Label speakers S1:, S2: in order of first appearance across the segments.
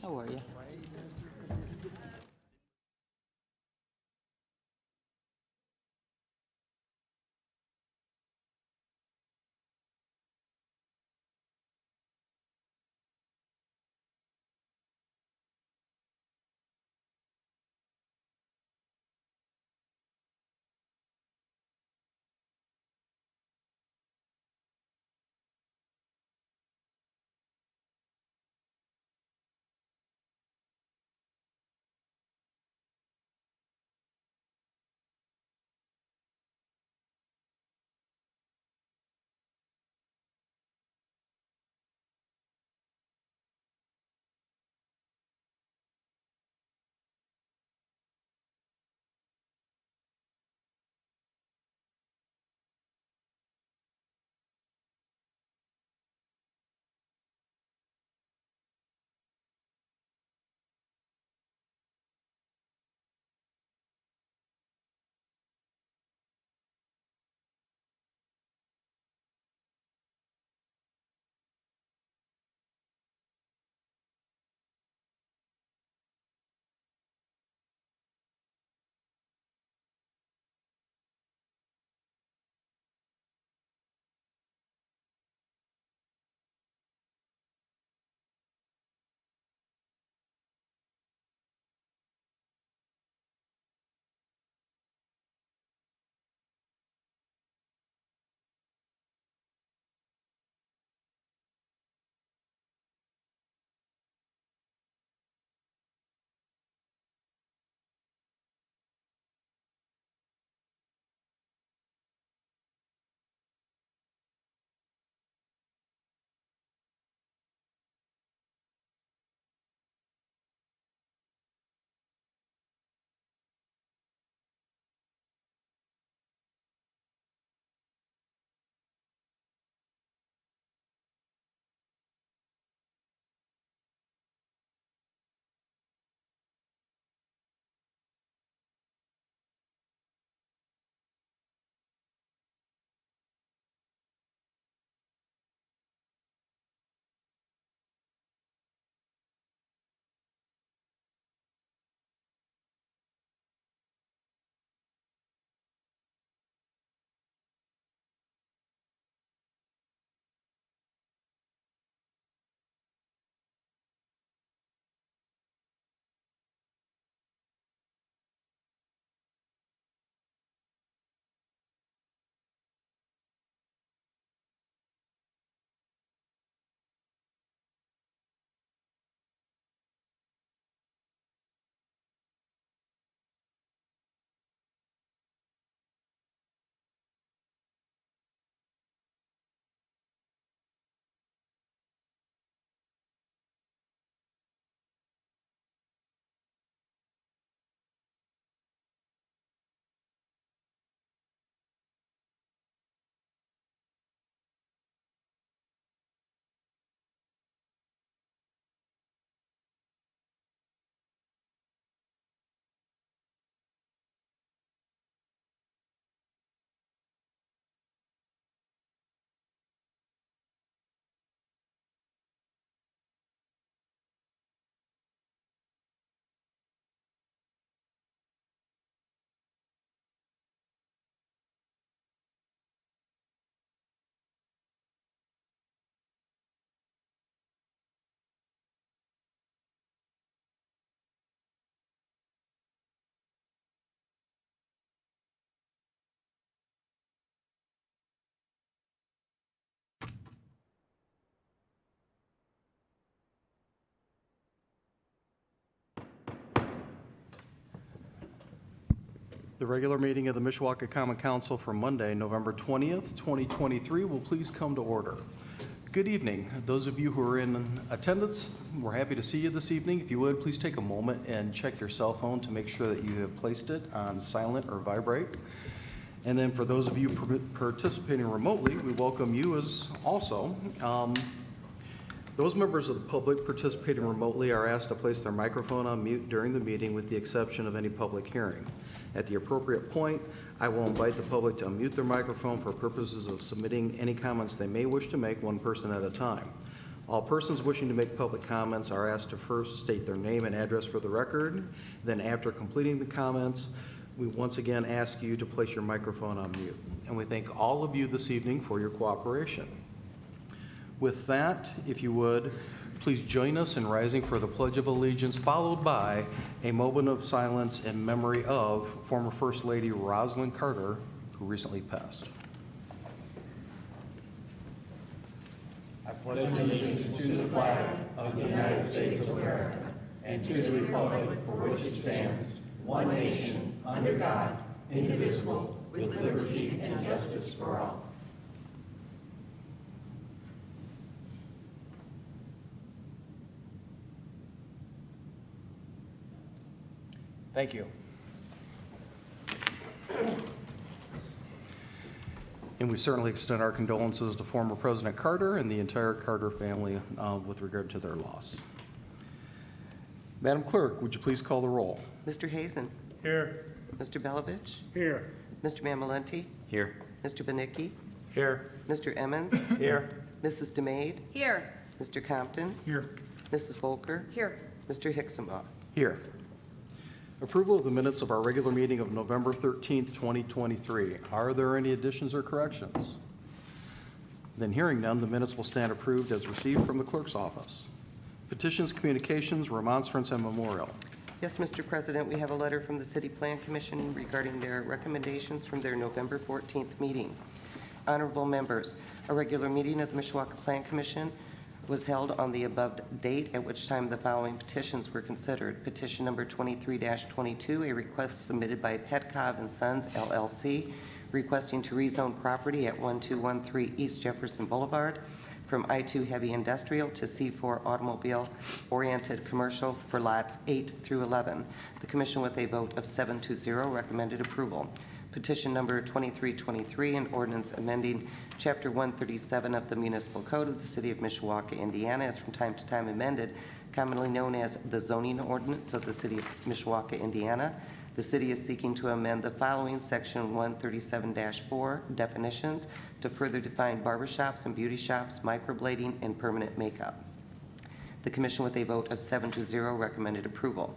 S1: How are you?
S2: The regular meeting of the Mishawaka Common Council for Monday, November 20th, 2023 will please come to order. Good evening. Those of you who are in attendance, we're happy to see you this evening. If you would, please take a moment and check your cell phone to make sure that you have placed it on silent or vibrate. And then for those of you participating remotely, we welcome you as also. Those members of the public participating remotely are asked to place their microphone on mute during the meeting with the exception of any public hearing. At the appropriate point, I will invite the public to unmute their microphone for purposes of submitting any comments they may wish to make, one person at a time. All persons wishing to make public comments are asked to first state their name and address for the record. Then after completing the comments, we once again ask you to place your microphone on mute. And we thank all of you this evening for your cooperation. With that, if you would, please join us in rising for the Pledge of Allegiance, followed by a moment of silence in memory of former First Lady Rosalynn Carter, who recently passed. Thank you. And we certainly extend our condolences to former President Carter and the entire Carter family with regard to their loss. Madam Clerk, would you please call the roll?
S1: Mr. Hazen.
S3: Here.
S1: Mr. Belovich.
S3: Here.
S1: Mr. Mamalenti.
S3: Here.
S1: Mr. Benicki.
S3: Here.
S1: Mr. Emmons.
S3: Here.
S1: Mrs. DeMade.
S4: Here.
S1: Mr. Compton.
S3: Here.
S1: Mrs. Volker.
S4: Here.
S1: Mr. Hicksema.
S2: Here. Approval of the minutes of our regular meeting of November 13th, 2023. Are there any additions or corrections? Then hearing none, the minutes will stand approved as received from the clerk's office. Petitions, communications, remonstrance, and memorial.
S1: Yes, Mr. President, we have a letter from the City Plan Commission regarding their recommendations from their November 14th meeting. Honorable members, a regular meeting of the Mishawaka Plan Commission was held on the above date, at which time the following petitions were considered. Petition number 23-22, a request submitted by Petkov and Sons LLC, requesting to rezone property at 1213 East Jefferson Boulevard from I-2 heavy industrial to C4 automobile-oriented commercial for lots 8 through 11. The commission, with a vote of 7 to 0, recommended approval. Petition number 2323, an ordinance amending Chapter 137 of the Municipal Code of the City of Mishawaka, Indiana, is from time to time amended, commonly known as the zoning ordinance of the City of Mishawaka, Indiana. The city is seeking to amend the following Section 137-4 definitions to further define barbershops and beauty shops, microblading, and permanent makeup. The commission, with a vote of 7 to 0, recommended approval.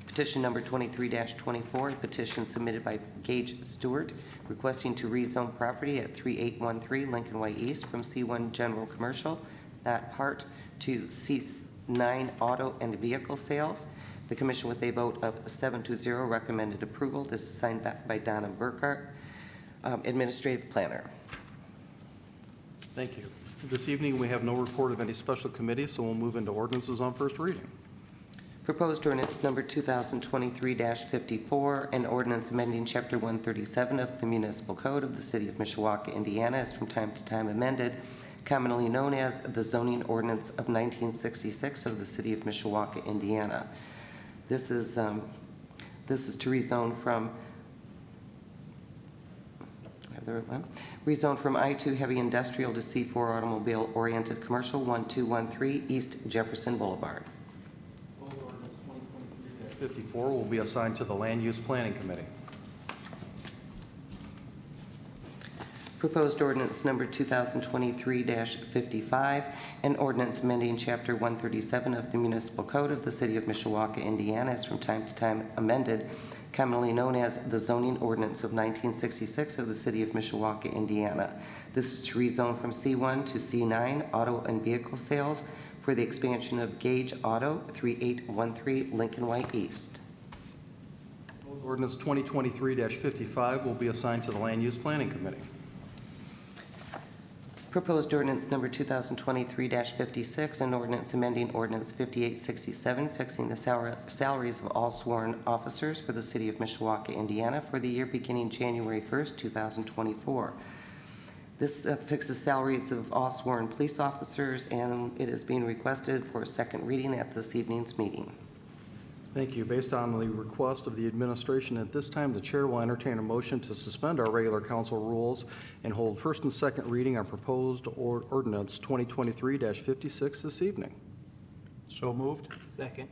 S1: Petition number 23-24, a petition submitted by Gage Stewart requesting to rezone property at 3813 Lincoln Way East from C1 General Commercial, not part, to C9 Auto and Vehicle Sales. The commission, with a vote of 7 to 0, recommended approval. This is signed by Donna Burkhart, Administrative Planner.
S2: Thank you. This evening, we have no report of any special committee, so we'll move into ordinances on first reading.
S1: Proposed ordinance number 2023-54, an ordinance amending Chapter 137 of the Municipal Code of the City of Mishawaka, Indiana, is from time to time amended, commonly known as the zoning ordinance of 1966 of the City of Mishawaka, Indiana. This is to rezone from I-2 heavy industrial to C4 automobile-oriented commercial 1213 East Jefferson Boulevard.
S2: 54 will be assigned to the Land Use Planning Committee.
S1: Proposed ordinance number 2023-55, an ordinance amending Chapter 137 of the Municipal Code of the City of Mishawaka, Indiana, is from time to time amended, commonly known as the zoning ordinance of 1966 of the City of Mishawaka, Indiana. This is to rezone from C1 to C9 auto and vehicle sales for the expansion of Gage Auto, 3813 Lincoln Way East.
S2: Ordinance 2023-55 will be assigned to the Land Use Planning Committee.
S1: Proposed ordinance number 2023-56, an ordinance amending ordinance 5867, fixing the salaries of all sworn officers for the City of Mishawaka, Indiana, for the year beginning January 1st, 2024. This fixes salaries of all sworn police officers, and it is being requested for a second reading at this evening's meeting.
S2: Thank you. Based on the request of the administration, at this time, the chair will entertain a motion to suspend our regular council rules and hold first and second reading on proposed ordinance 2023-56 this evening.
S3: So moved. Second.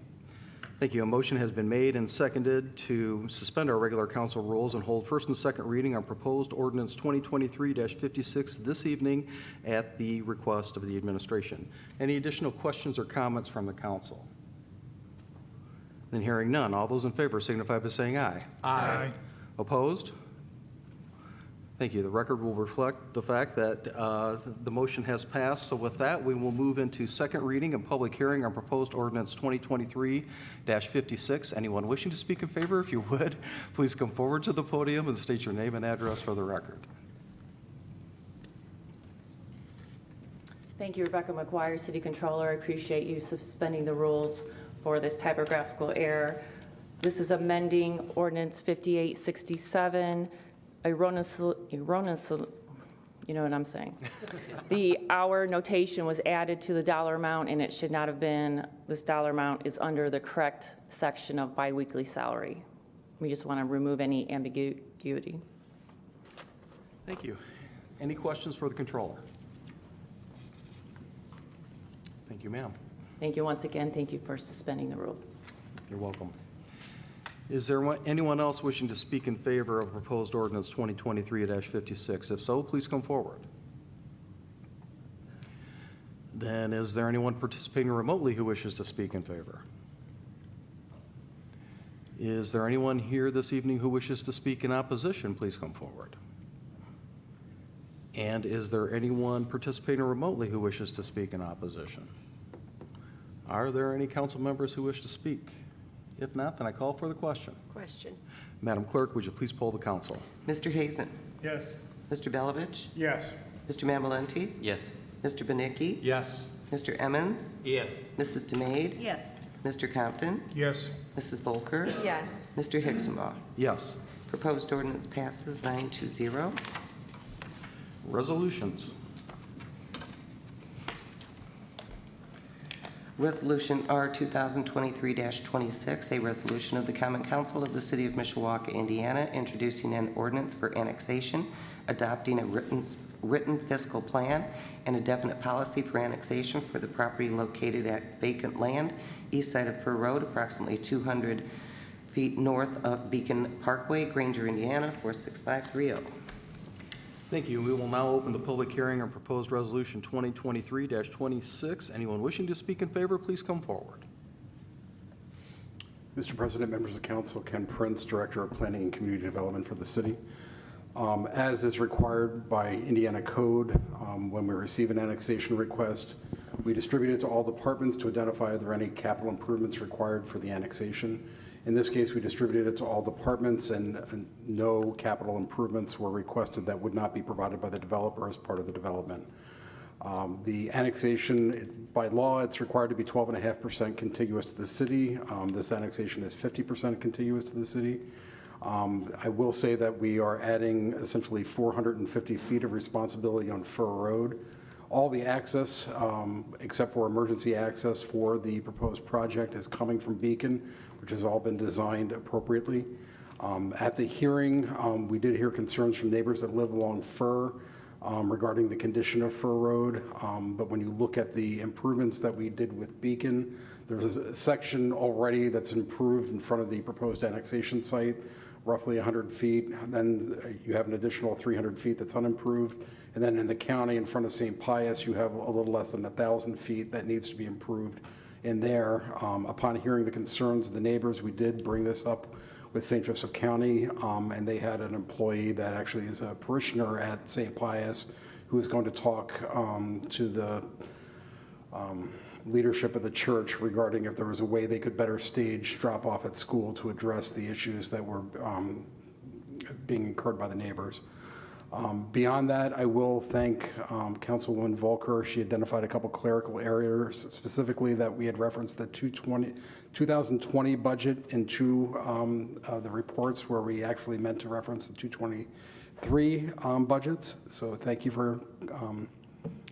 S2: Thank you. A motion has been made and seconded to suspend our regular council rules and hold first and second reading on proposed ordinance 2023-56 this evening at the request of the administration. Any additional questions or comments from the council? Then hearing none, all those in favor signify by saying aye.
S3: Aye.
S2: Opposed? Thank you. The record will reflect the fact that the motion has passed. So with that, we will move into second reading and public hearing on proposed ordinance 2023-56. Anyone wishing to speak in favor, if you would, please come forward to the podium and state your name and address for the record.
S4: Thank you, Rebecca McGuire, City Controller. I appreciate you suspending the rules for this typographical error. This is amending ordinance 5867, erroneous, you know what I'm saying. The hour notation was added to the dollar amount, and it should not have been. This dollar amount is under the correct section of biweekly salary. We just want to remove any ambiguity.
S2: Thank you. Any questions for the controller? Thank you, ma'am.
S4: Thank you once again. Thank you for suspending the rules.
S2: You're welcome. Is there anyone else wishing to speak in favor of proposed ordinance 2023-56? If so, please come forward. Then is there anyone participating remotely who wishes to speak in favor? Is there anyone here this evening who wishes to speak in opposition? Please come forward. And is there anyone participating remotely who wishes to speak in opposition? Are there any council members who wish to speak? If not, then I call for the question.
S5: Question.
S2: Madam Clerk, would you please poll the council?
S1: Mr. Hazen?
S3: Yes.
S1: Mr. Belovich?
S3: Yes.
S1: Mr. Mamalenti?
S6: Yes.
S1: Mr. Benicki?
S3: Yes.
S1: Mr. Emmons?
S6: Yes.
S1: Mrs. DeMade?
S5: Yes.
S1: Mr. Compton?
S3: Yes.
S1: Mrs. Volker?
S5: Yes.
S1: Mr. Hixenbaugh?
S2: Yes.
S1: Proposed ordinance passes 9-0.
S2: Resolutions.
S1: Resolution R 2023-26, a resolution of the Common Council of the City of Mishawaka, Indiana, introducing an ordinance for annexation, adopting a written fiscal plan, and a definite policy for annexation for the property located at vacant land, east side of Fur Road, approximately 200 feet north of Beacon Parkway, Granger, Indiana, 46530.
S2: Thank you. We will now open the public hearing on proposed resolution 2023-26. Anyone wishing to speak in favor, please come forward.
S7: Mr. President, members of council, Ken Prince, Director of Planning and Community Development for the city. As is required by Indiana code, when we receive an annexation request, we distribute it to all departments to identify if there are any capital improvements required for the annexation. In this case, we distributed it to all departments, and no capital improvements were requested that would not be provided by the developer as part of the development. The annexation, by law, it's required to be 12.5% contiguous to the city. This annexation is 50% contiguous to the city. I will say that we are adding essentially 450 feet of responsibility on Fur Road. All the access, except for emergency access for the proposed project, is coming from Beacon, which has all been designed appropriately. At the hearing, we did hear concerns from neighbors that live along Fur regarding the condition of Fur Road. But when you look at the improvements that we did with Beacon, there's a section already that's improved in front of the proposed annexation site, roughly 100 feet. And then you have an additional 300 feet that's unimproved. And then in the county in front of St. Pius, you have a little less than 1,000 feet that needs to be improved in there. Upon hearing the concerns of the neighbors, we did bring this up with St. Joseph County, and they had an employee that actually is a parishioner at St. Pius who is going to talk to the leadership of the church regarding if there was a way they could better stage drop-off at school to address the issues that were being incurred by the neighbors. Beyond that, I will thank Councilwoman Volker. She identified a couple clerical errors, specifically that we had referenced the 2020 budget in the reports where we actually meant to reference the 2023 budgets. So thank you for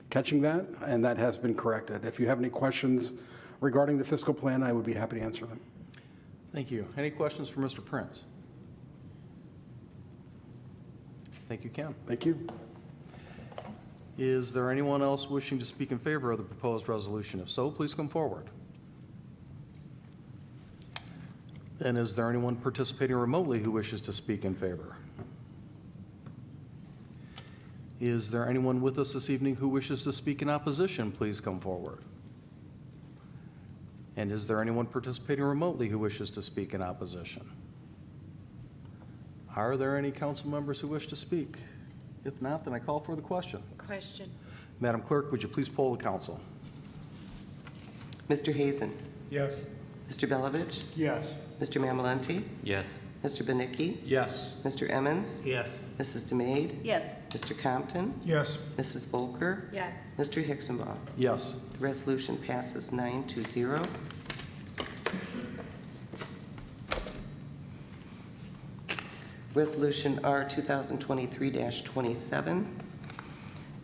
S7: catching that, and that has been corrected. If you have any questions regarding the fiscal plan, I would be happy to answer them.
S2: Thank you. Any questions for Mr. Prince? Thank you, Ken.
S7: Thank you.
S2: Is there anyone else wishing to speak in favor of the proposed resolution? If so, please come forward. And is there anyone participating remotely who wishes to speak in favor? Is there anyone with us this evening who wishes to speak in opposition? Please come forward. And is there anyone participating remotely who wishes to speak in opposition? Are there any council members who wish to speak? If not, then I call for the question.
S3: Question.
S2: Madam Clerk, would you please poll the council?
S1: Mr. Hazen?
S5: Yes.
S1: Mr. Belovich?
S5: Yes.
S1: Mr. Mamalenti?
S5: Yes.
S1: Mr. Benicki?
S5: Yes.
S1: Mr. Emmons?
S5: Yes.
S1: Mrs. DeMade?
S3: Yes.
S1: Mr. Compton?
S5: Yes.
S1: Mrs. Volker?
S3: Yes.
S1: Mr. Hixenbaugh?
S2: Yes.
S1: The resolution passes 9-0. Resolution R 2023-27,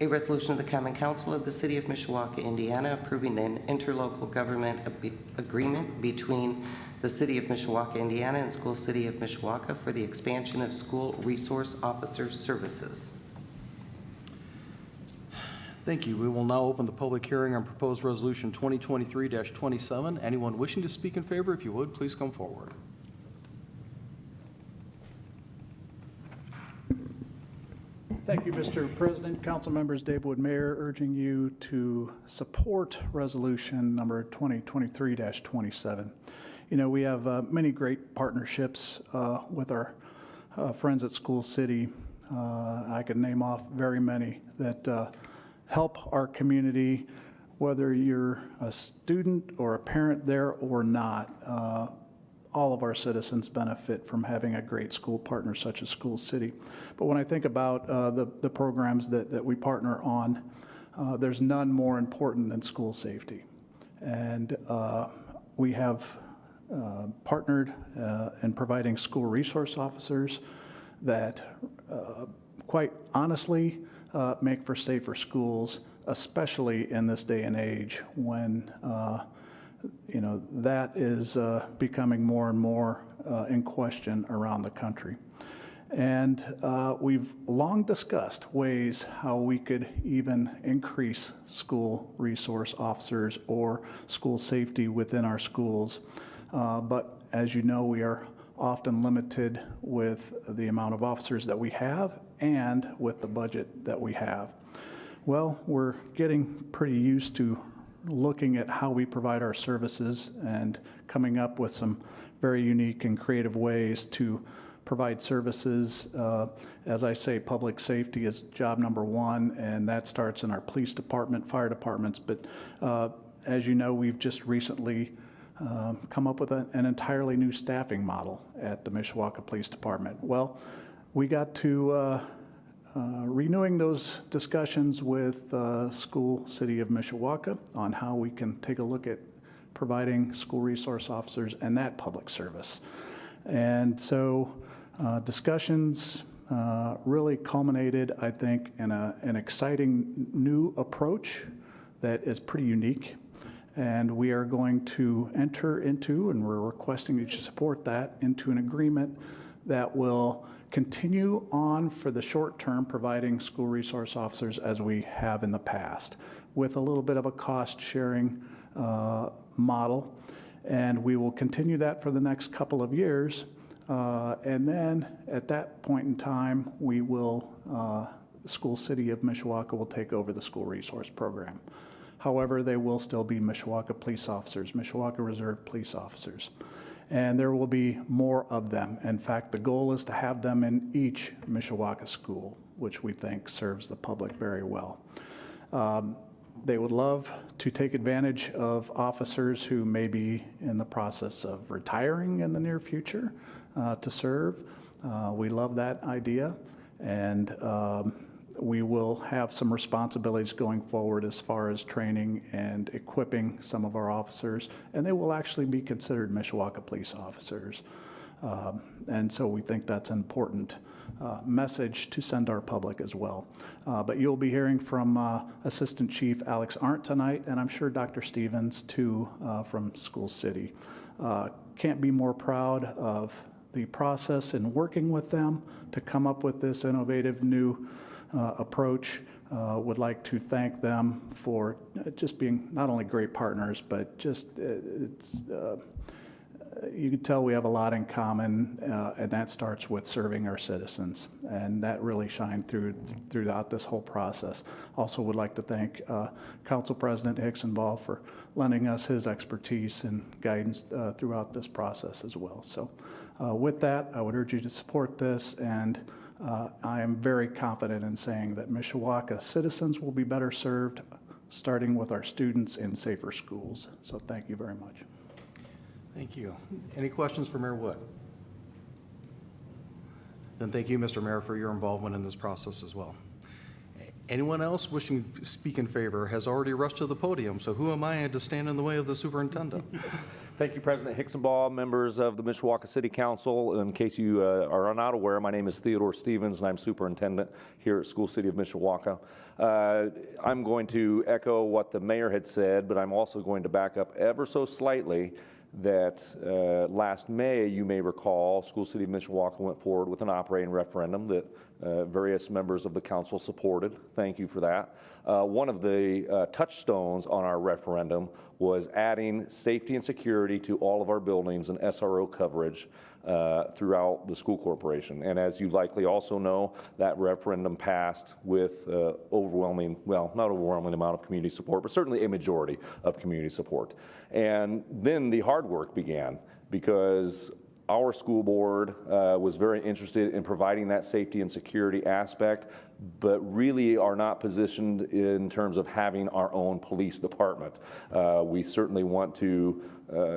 S1: a resolution of the Common Council of the City of Mishawaka, Indiana, approving an interlocal government agreement between the City of Mishawaka, Indiana and School City of Mishawaka for the expansion of school resource officer services.
S2: Thank you. We will now open the public hearing on proposed resolution 2023-27. Anyone wishing to speak in favor, if you would, please come forward.
S6: Thank you, Mr. President. Council members, Dave Wood, Mayor, urging you to support resolution number 2023-27. You know, we have many great partnerships with our friends at School City. I could name off very many that help our community, whether you're a student or a parent there or not. All of our citizens benefit from having a great school partner such as School City. But when I think about the programs that we partner on, there's none more important than school safety. And we have partnered in providing school resource officers that quite honestly make for safer schools, especially in this day and age when you know, that is becoming more and more in question around the country. And we've long discussed ways how we could even increase school resource officers or school safety within our schools. But as you know, we are often limited with the amount of officers that we have and with the budget that we have. Well, we're getting pretty used to looking at how we provide our services and coming up with some very unique and creative ways to provide services. As I say, public safety is job number one, and that starts in our police department, fire departments. But as you know, we've just recently come up with an entirely new staffing model at the Mishawaka Police Department. Well, we got to renewing those discussions with School City of Mishawaka on how we can take a look at providing school resource officers and that public service. And so discussions really culminated, I think, in an exciting new approach that is pretty unique. And we are going to enter into, and we're requesting you to support that, into an agreement that will continue on for the short term, providing school resource officers as we have in the past, with a little bit of a cost sharing model. And we will continue that for the next couple of years. And then at that point in time, we will, School City of Mishawaka will take over the school resource program. However, they will still be Mishawaka police officers, Mishawaka Reserve police officers. And there will be more of them. In fact, the goal is to have them in each Mishawaka school, which we think serves the public very well. They would love to take advantage of officers who may be in the process of retiring in the near future to serve. We love that idea, and we will have some responsibilities going forward as far as training and equipping some of our officers, and they will actually be considered Mishawaka police officers. And so we think that's an important message to send our public as well. But you'll be hearing from Assistant Chief Alex Arndt tonight, and I'm sure Dr. Stevens too from School City. Can't be more proud of the process in working with them to come up with this innovative new approach. Would like to thank them for just being not only great partners, but just you can tell we have a lot in common, and that starts with serving our citizens, and that really shined throughout this whole process. Also would like to thank Council President Hicksonball for lending us his expertise and guidance throughout this process as well. So with that, I would urge you to support this, and I am very confident in saying that Mishawaka citizens will be better served, starting with our students in safer schools. So thank you very much.
S2: Thank you. Any questions for Mayor Wood? Then thank you, Mr. Mayor, for your involvement in this process as well. Anyone else wishing to speak in favor has already rushed to the podium, so who am I to stand in the way of the superintendent?
S3: Thank you, President Hicksonball, members of the Mishawaka City Council. In case you are not aware, my name is Theodore Stevens, and I'm superintendent here at School City of Mishawaka. I'm going to echo what the mayor had said, but I'm also going to back up ever so slightly that last May, you may recall, School City of Mishawaka went forward with an operating referendum that various members of the council supported. Thank you for that. One of the touchstones on our referendum was adding safety and security to all of our buildings and SRO coverage throughout the school corporation. And as you likely also know, that referendum passed with overwhelming, well, not overwhelming amount of community support, but certainly a majority of community support. And then the hard work began, because our school board was very interested in providing that safety and security aspect, but really are not positioned in terms of having our own police department. We certainly want to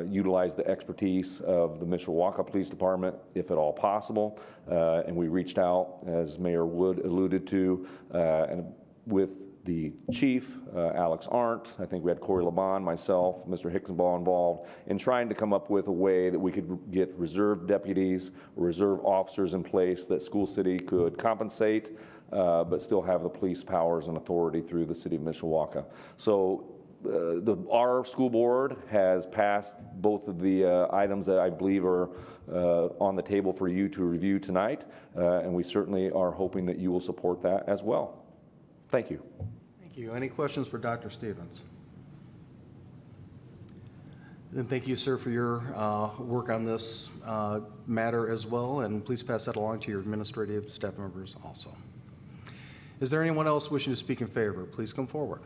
S3: utilize the expertise of the Mishawaka Police Department, if at all possible. And we reached out, as Mayor Wood alluded to, and with the chief, Alex Arndt. I think we had Corey Laban, myself, Mr. Hicksonball involved in trying to come up with a way that we could get reserve deputies, reserve officers in place that School City could compensate, but still have the police powers and authority through the City of Mishawaka. So our school board has passed both of the items that I believe are on the table for you to review tonight, and we certainly are hoping that you will support that as well. Thank you.
S2: Thank you. Any questions for Dr. Stevens? Then thank you, sir, for your work on this matter as well, and please pass that along to your administrative staff members also. Is there anyone else wishing to speak in favor? Please come forward.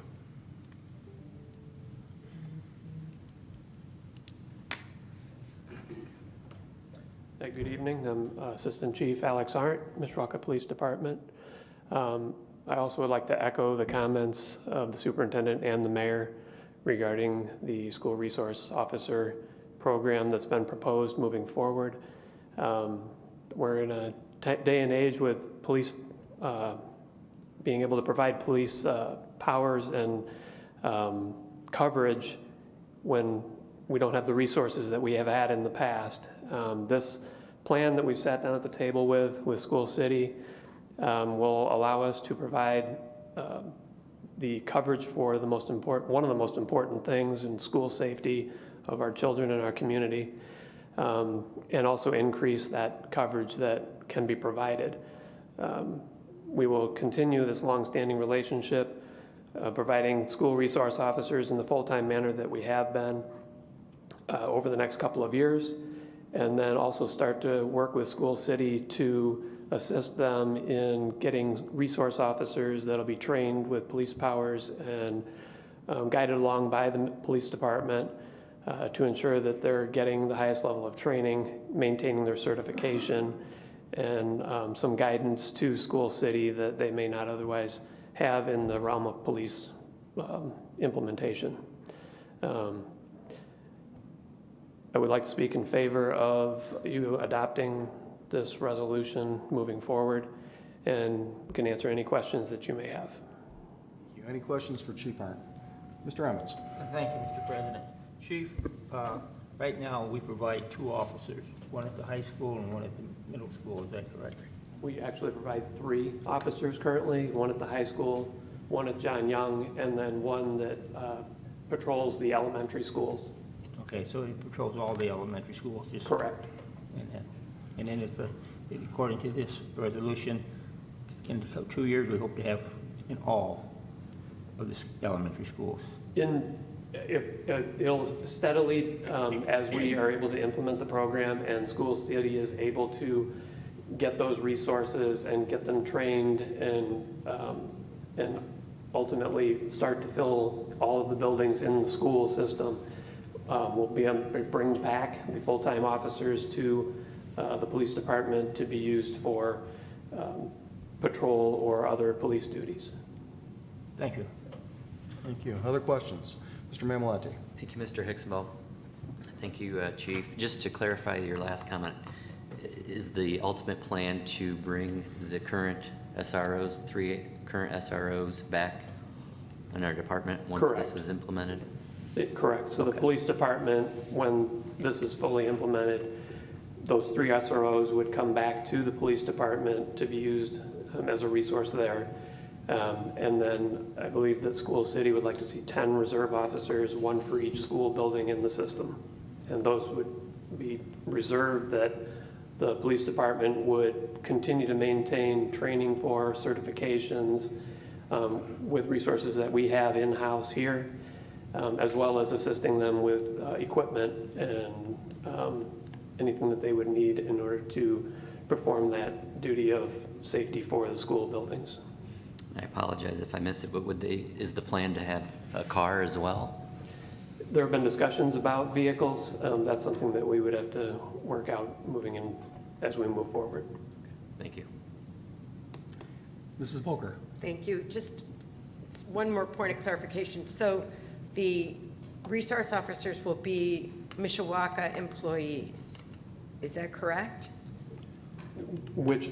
S5: Good evening. I'm Assistant Chief Alex Arndt, Mishawaka Police Department. I also would like to echo the comments of the superintendent and the mayor regarding the school resource officer program that's been proposed moving forward. We're in a day and age with police being able to provide police powers and coverage when we don't have the resources that we have had in the past. This plan that we've sat down at the table with School City will allow us to provide the coverage for one of the most important things in school safety of our children and our community, and also increase that coverage that can be provided. We will continue this long-standing relationship, providing school resource officers in the full-time manner that we have been over the next couple of years, and then also start to work with School City to assist them in getting resource officers that'll be trained with police powers and guided along by the police department to ensure that they're getting the highest level of training, maintaining their certification, and some guidance to School City that they may not otherwise have in the realm of police implementation. I would like to speak in favor of you adopting this resolution moving forward, and can answer any questions that you may have.
S2: Thank you. Any questions for Chief Arndt? Mr. Emmons.
S8: Thank you, Mr. President. Chief, right now we provide two officers, one at the high school and one at the middle school. Is that correct?
S5: We actually provide 3 officers currently, one at the high school, one at John Young, and then one that patrols the elementary schools.
S8: Okay, so he patrols all the elementary schools?
S5: Correct.
S8: And then it's according to this resolution, in 2 years we hope to have in all of the elementary schools.
S5: In It'll steadily, as we are able to implement the program and School City is able to get those resources and get them trained and ultimately start to fill all of the buildings in the school system, we'll be able to bring back the full-time officers to the police department to be used for patrol or other police duties.
S8: Thank you.
S2: Thank you. Other questions? Mr. Mammolati?
S9: Thank you, Mr. Hicksonball. Thank you, Chief. Just to clarify your last comment, is the ultimate plan to bring the current SROs, 3 current SROs back in our department once
S5: Correct.
S9: this is implemented?
S5: Correct. So the
S9: Okay.
S5: police department, when this is fully implemented, those 3 SROs would come back to the police department to be used as a resource there. And then I believe that School City would like to see 10 reserve officers, 1 for each school building in the system. And those would be reserved that the police department would continue to maintain training for certifications with resources that we have in-house here, as well as assisting them with equipment and anything that they would need in order to perform that duty of safety for the school buildings.
S9: I apologize if I missed it, but is the plan to have a car as well?
S5: There have been discussions about vehicles. That's something that we would have to work out moving in as we move forward.
S9: Thank you.
S2: Mrs. Volker?
S10: Thank you. Just one more point of clarification. So the resource officers will be Mishawaka employees. Is that correct?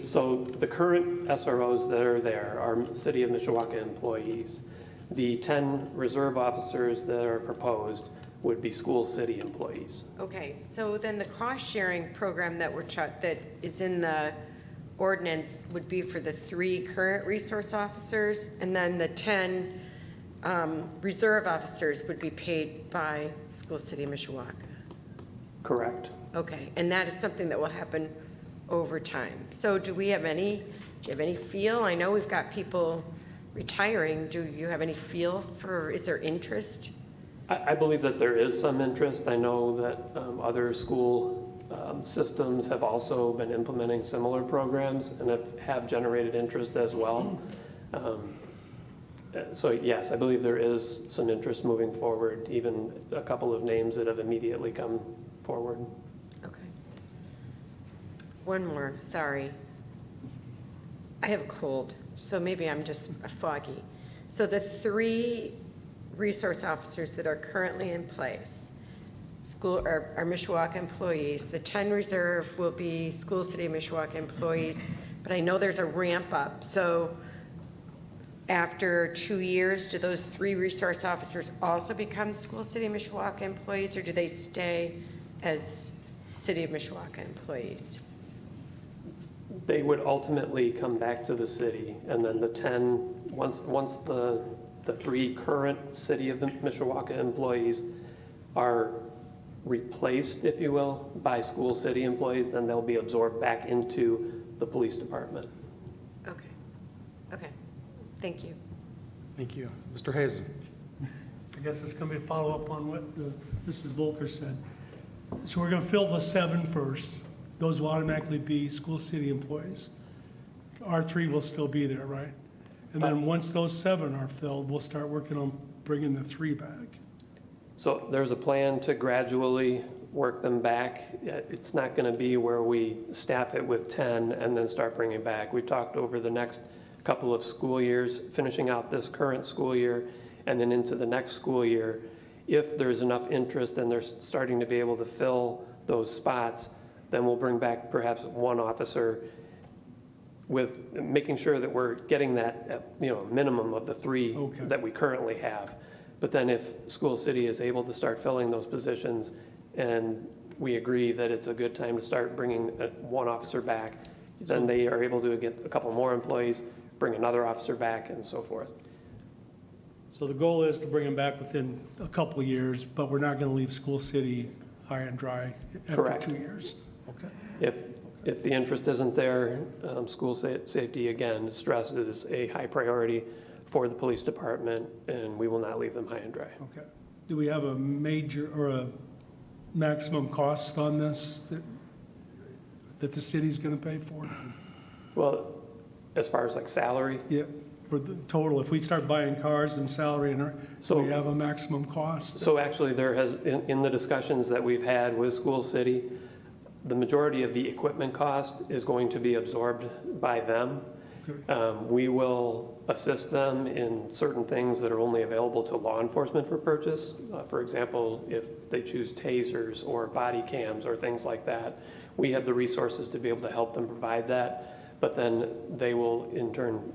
S5: So the current SROs that are there are City of Mishawaka employees. The 10 reserve officers that are proposed would be School City employees.
S10: Okay, so then the cost-sharing program that that is in the ordinance would be for the 3 current resource officers, and then the 10 reserve officers would be paid by School City of Mishawaka.
S5: Correct.
S10: Okay, and that is something that will happen over time. So do you have any feel? I know we've got people retiring. Do you have any feel for, is there interest?
S5: I believe that there is some interest. I know that other school systems have also been implementing similar programs and have generated interest as well. So yes, I believe there is some interest moving forward, even a couple of names that have immediately come forward.
S10: Okay. One more, sorry. I have a cold, so maybe I'm just foggy. So the 3 resource officers that are currently in place, are Mishawaka employees. The 10 reserve will be School City of Mishawaka employees, but I know there's a ramp up. So after 2 years, do those 3 resource officers also become School City of Mishawaka employees, or do they stay as City of Mishawaka employees?
S5: They would ultimately come back to the city, and then the 10, once the 3 current City of Mishawaka employees are replaced, if you will, by School City employees, then they'll be absorbed back into the police department.
S10: Okay. Okay. Thank you.
S2: Thank you. Mr. Hazen?
S11: I guess it's going to be a follow-up on what Mrs. Volker said. So we're going to fill the 7 first. Those will automatically be School City employees. Our 3 will still be there, right? And then once those 7 are filled, we'll start working on bringing the 3 back.
S5: So there's a plan to gradually work them back. It's not going to be where we staff it with 10 and then start bringing back. We talked over the next couple of school years, finishing out this current school year and then into the next school year. If there's enough interest and they're starting to be able to fill those spots, then we'll bring back perhaps 1 officer with making sure that we're getting that, minimum of the 3
S11: Okay.
S5: that we currently have. But then if School City is able to start filling those positions and we agree that it's a good time to start bringing 1 officer back, then they are able to get a couple more employees, bring another officer back and so forth.
S11: So the goal is to bring them back within a couple of years, but we're not going to leave School City high and dry after
S5: Correct.
S11: 2 years. Okay.
S5: If the interest isn't there, school safety, again, stress is a high priority for the police department, and we will not leave them high and dry.
S11: Okay. do we have a major or a maximum cost on this that the city's going to pay for?
S5: Well, as far as like salary,
S11: Yeah, for the total, if we start buying cars and salary, and so
S5: So-
S11: we have a maximum cost?
S5: so actually there has, in the discussions that we've had with School City, the majority of the equipment cost is going to be absorbed by them.
S11: Okay.
S5: We will assist them in certain things that are only available to law enforcement for purchase. For example, if they choose tasers or body cams or things like that, we have the resources to be able to help them provide that, but then they will in turn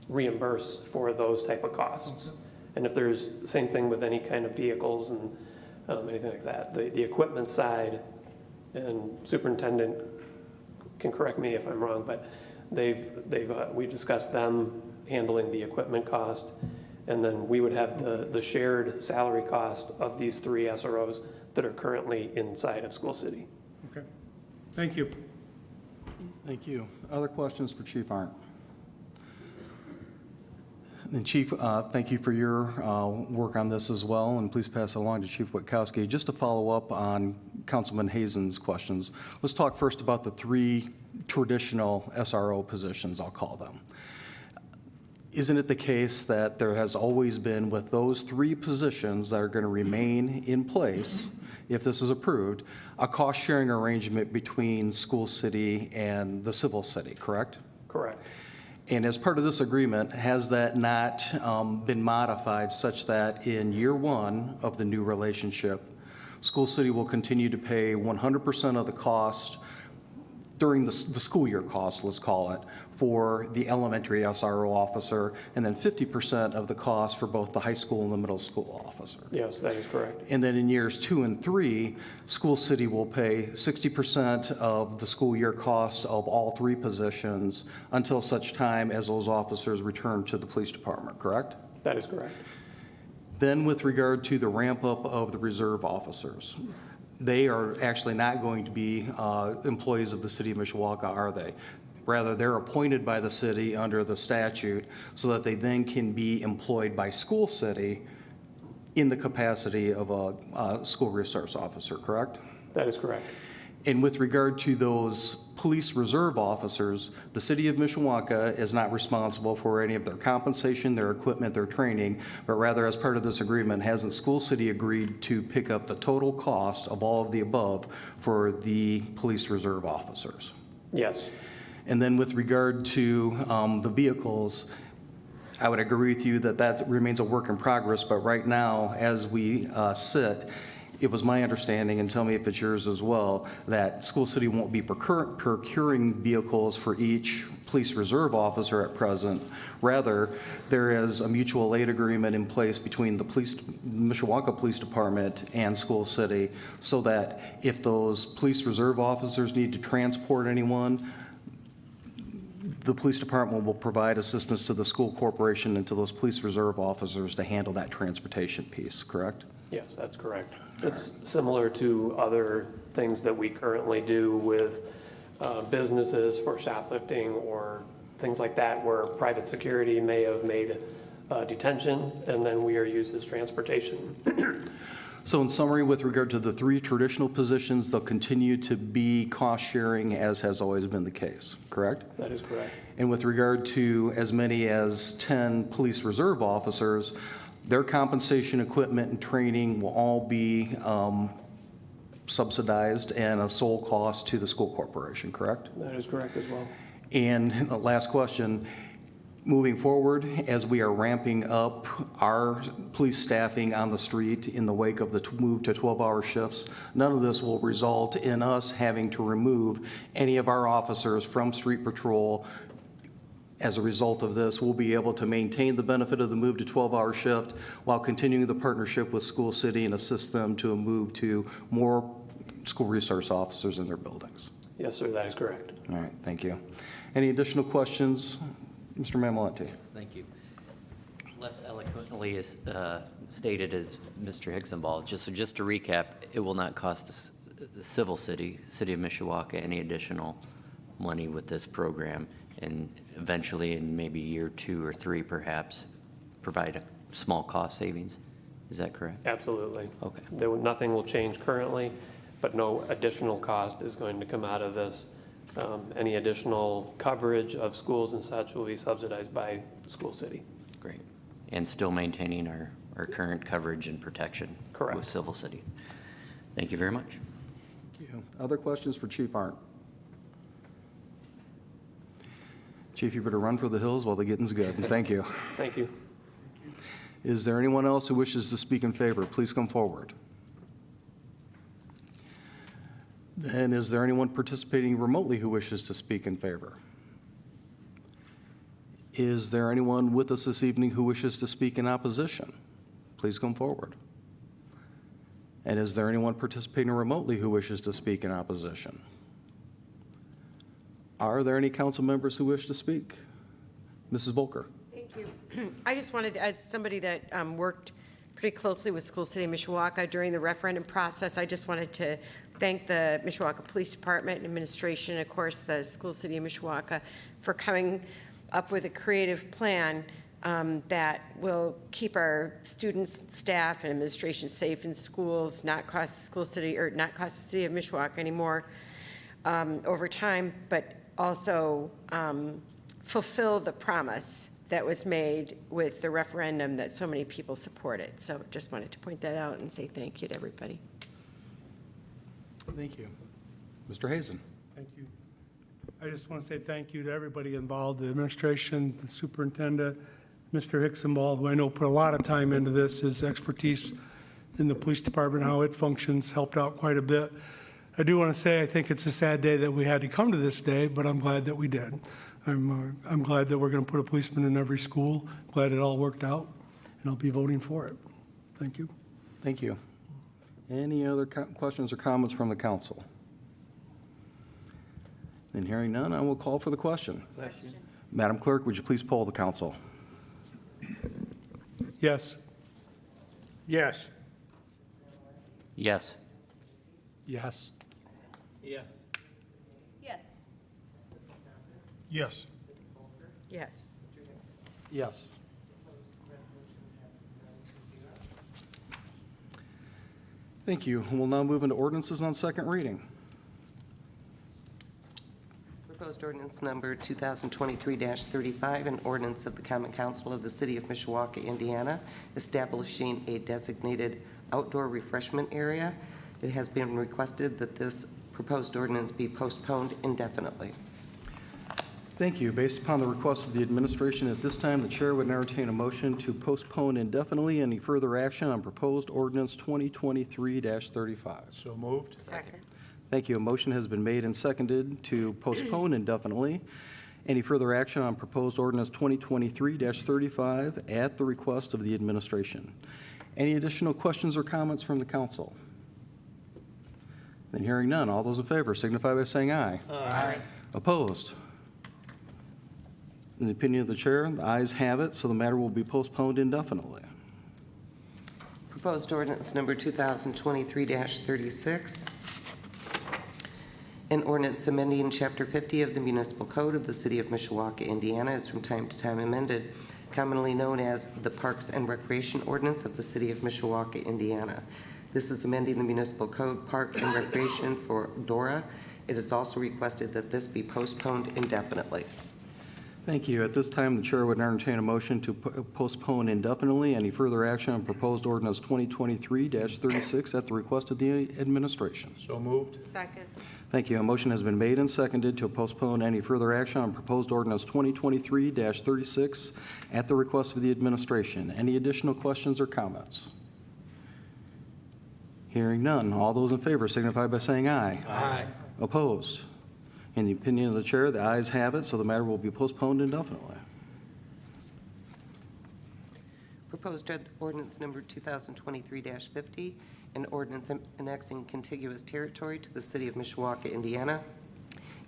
S5: reimburse for those type of costs. And if there's, same thing with any kind of vehicles and anything like that, the equipment side, and superintendent can correct me if I'm wrong, but we've discussed them handling the equipment cost, and then we would have the shared salary cost of these 3 SROs that are currently inside of School City.
S11: Okay, thank you.
S2: Thank you. Other questions for Chief Arndt? And Chief, thank you for your work on this as well, and please pass it along to Chief Witkowski. Just to follow up on Councilman Hazen's questions, let's talk first about the 3 traditional SRO positions, I'll call them. Isn't it the case that there has always been, with those 3 positions that are going to remain in place, if this is approved, a cost-sharing arrangement between School City and the Civil City, correct?
S5: Correct.
S2: And as part of this agreement, has that not been modified such that in year 1 of the new relationship, School City will continue to pay 100% of the cost during the school year cost, let's call it, for the elementary SRO officer, and then 50% of the cost for both the high school and the middle school officer?
S5: Yes, that is correct.
S2: And then in years 2 and 3, School City will pay 60% of the school year cost of all 3 positions until such time as those officers return to the police department, correct?
S5: That is correct.
S2: Then with regard to the ramp up of the reserve officers, they are actually not going to be employees of the city of Mishawaka, are they? Rather, they're appointed by the city under the statute so that they then can be employed by School City in the capacity of a school resource officer, correct?
S5: That is correct.
S2: And with regard to those police reserve officers, the city of Mishawaka is not responsible for any of their compensation, their equipment, their training, but rather as part of this agreement, hasn't School City agreed to pick up the total cost of all of the above for the police reserve officers?
S5: Yes.
S2: And then with regard to the vehicles, I would agree with you that that remains a work in progress, but right now, as we sit, it was my understanding, and tell me if it's yours as well, that School City won't be procuring vehicles for each police reserve officer at present. Rather, there is a mutual aid agreement in place between the Mishawaka Police Department and School City, so that if those police reserve officers need to transport anyone, the police department will provide assistance to the school corporation and to those police reserve officers to handle that transportation piece, correct?
S5: Yes, that's correct. It's similar to other things that we currently do with businesses for shoplifting or things like that, where private security may have made detention, and then we are used as transportation.
S2: So in summary, with regard to the 3 traditional positions, they'll continue to be cost-sharing as has always been the case, correct?
S5: That is correct.
S2: And with regard to as many as 10 police reserve officers, their compensation, equipment, and training will all be subsidized and a sole cost to the school corporation, correct?
S5: That is correct as well.
S2: And the last question, moving forward, as we are ramping up our police staffing on the street in the wake of the move to 12-hour shifts, none of this will result in us having to remove any of our officers from street patrol. As a result of this, we'll be able to maintain the benefit of the move to 12-hour shift while continuing the partnership with School City and assist them to move to more school resource officers in their buildings.
S5: Yes, sir, that is correct.
S2: All right, thank you. Any additional questions? Mr. Mammolenti.
S9: Thank you. Less eloquently as stated as Mr. Hicksonball, just to recap, it will not cost the civil city of Mishawaka, any additional money with this program, and eventually in maybe year 2 or 3 perhaps provide a small cost savings. Is that correct?
S5: Absolutely.
S9: Okay.
S5: Nothing will change currently, but no additional cost is going to come out of this. Any additional coverage of schools and such will be subsidized by School City.
S9: Great. And still maintaining our current coverage and protection.
S5: Correct.
S9: With Civil City. Thank you very much.
S2: Thank you. Other questions for Chief Arndt? Chief, you better run for the hills while the getting's good. Thank you.
S5: Thank you.
S2: Is there anyone else who wishes to speak in favor? Please come forward. And is there anyone participating remotely who wishes to speak in favor? Is there anyone with us this evening who wishes to speak in opposition? Please come forward. And is there anyone participating remotely who wishes to speak in opposition? Are there any council members who wish to speak? Mrs. Volker.
S10: Thank you. I just wanted, as somebody that worked pretty closely with School City of Mishawaka during the referendum process, I just wanted to thank the Mishawaka Police Department and administration, of course, the School City of Mishawaka, for coming up with a creative plan that will keep our students, staff, and administration safe in schools, not cost the school city, or not cost the city of Mishawaka anymore over time, but also fulfill the promise that was made with the referendum that so many people supported. So just wanted to point that out and say thank you to everybody.
S2: Thank you. Mr. Hazen.
S11: Thank you. I just want to say thank you to everybody involved, the administration, the superintendent, Mr. Hicksonball, who I know put a lot of time into this. His expertise in the police department, how it functions, helped out quite a bit. I do want to say I think it's a sad day that we had to come to this day, but I'm glad that we did. I'm glad that we're going to put a policeman in every school. Glad it all worked out, and I'll be voting for it. Thank you.
S2: Thank you. Any other questions or comments from the council? And hearing none, I will call for the question. Madam Clerk, would you please poll the council?
S11: Yes.
S8: Yes.
S9: Yes.
S11: Yes.
S8: Yes.
S10: Yes.
S11: Yes.
S10: Yes.
S2: Yes. Thank you. We'll now move into ordinances on second reading.
S1: Proposed ordinance number 2023-35, an ordinance of the Common Council of the City of Mishawaka, Indiana, establishing a designated outdoor refreshment area. It has been requested that this proposed ordinance be postponed indefinitely.
S2: Thank you. Based upon the request of the administration, at this time, the chair would entertain a motion to postpone indefinitely any further action on proposed ordinance 2023-35.
S8: So moved.
S10: Second.
S2: Thank you. A motion has been made and seconded to postpone indefinitely any further action on proposed ordinance 2023-35 at the request of the administration. Any additional questions or comments from the council? Then hearing none, all those in favor signify by saying aye.
S10: Aye.
S2: Opposed? In the opinion of the chair, the ayes have it, so the matter will be postponed indefinitely.
S1: Proposed ordinance number 2023-36, an ordinance amending Chapter 50 of the Municipal Code of the City of Mishawaka, Indiana, is from time to time amended, commonly known as the Parks and Recreation Ordinance of the City of Mishawaka, Indiana. This is amending the Municipal Code Park and Recreation for DORA. It is also requested that this be postponed indefinitely.
S2: Thank you. At this time, the chair would entertain a motion to postpone indefinitely any further action on proposed ordinance 2023-36 at the request of the administration.
S8: So moved.
S10: Second.
S2: Thank you. A motion has been made and seconded to postpone any further action on proposed ordinance 2023-36 at the request of the administration. Any additional questions or comments? Hearing none. All those in favor signify by saying aye.
S8: Aye.
S2: Opposed? In the opinion of the chair, the ayes have it, so the matter will be postponed indefinitely.
S1: Proposed ordinance number 2023-50, an ordinance annexing contiguous territory to the City of Mishawaka, Indiana,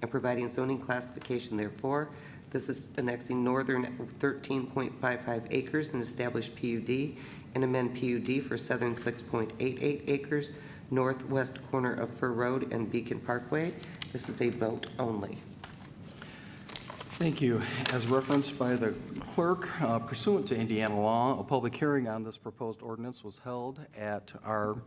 S1: and providing zoning classification therefore. This is annexing northern 13.55 acres and established PUD, and amend PUD for southern 6.88 acres, northwest corner of Fur Road and Beacon Parkway. This is a vote only.
S2: Thank you. As referenced by the clerk, pursuant to Indiana law, a public hearing on this proposed ordinance was held at our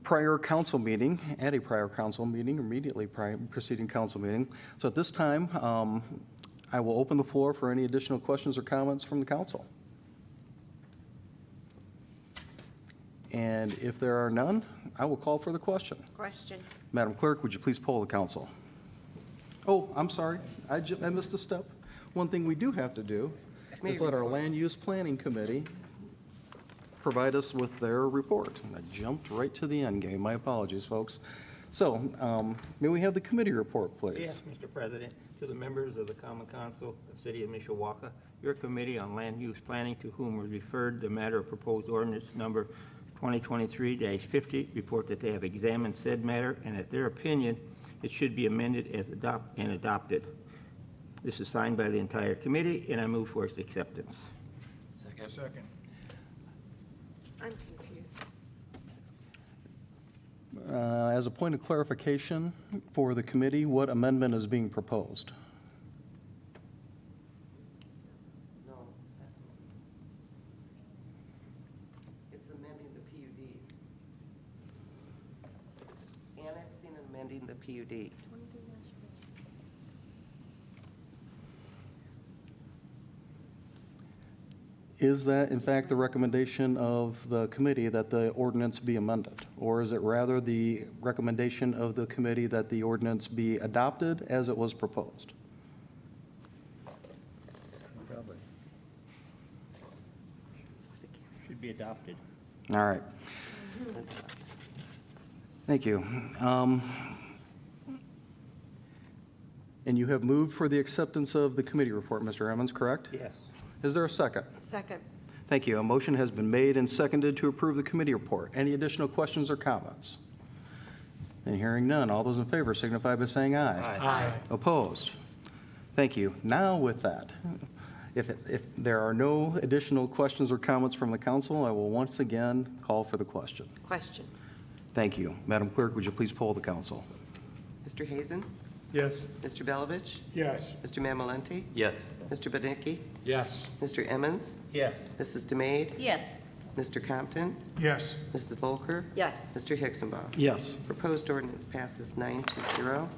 S2: prior council meeting, immediately preceding council meeting. So at this time, I will open the floor for any additional questions or comments from the council. And if there are none, I will call for the question.
S10: Question.
S2: Madam Clerk, would you please poll the council? Oh, I'm sorry, I missed a step. One thing we do have to do is let our Land Use Planning Committee provide us with their report. And I jumped right to the end game, my apologies, folks. So, may we have the committee report, please?
S8: Yes, Mr. President, to the members of the Common Council of the City of Mishawaka, your Committee on Land Use Planning, to whom was referred the matter of proposed ordinance number 2023-50, report that they have examined said matter, and at their opinion, it should be amended as adopted. This is signed by the entire committee, and I move for its acceptance.
S10: Second. I'm confused.
S2: As a point of clarification for the committee, what amendment is being proposed?
S1: No. It's amending the PUDs. It's annexing and amending the PUD.
S2: Is that, in fact, the recommendation of the committee that the ordinance be amended? Or is it rather the recommendation of the committee that the ordinance be adopted as it was proposed?
S8: Should be adopted.
S2: All right. Thank you. And you have moved for the acceptance of the committee report, Mr. Emmons, correct?
S8: Yes.
S2: Is there a second?
S10: Second.
S2: Thank you. A motion has been made and seconded to approve the committee report. Any additional questions or comments? And hearing none, all those in favor signify by saying aye.
S8: Aye.
S2: Opposed? Thank you. Now with that, if there are no additional questions or comments from the council, I will once again call for the question.
S10: Question.
S2: Thank you. Madam Clerk, would you please poll the council?
S1: Mr. Hazen?
S11: Yes.
S1: Mr. Belovich?
S11: Yes.
S1: Mr. Mamalenti?
S9: Yes.
S1: Mr. Bednicki?
S11: Yes.
S1: Mr. Emmons?
S8: Yes.
S1: Mrs. DeMade?
S10: Yes.
S1: Mr. Compton?
S11: Yes.
S1: Mrs. Volker?
S10: Yes.
S1: Mr. Hixenbaugh?
S2: Yes.
S1: Proposed ordinance passes 9-0.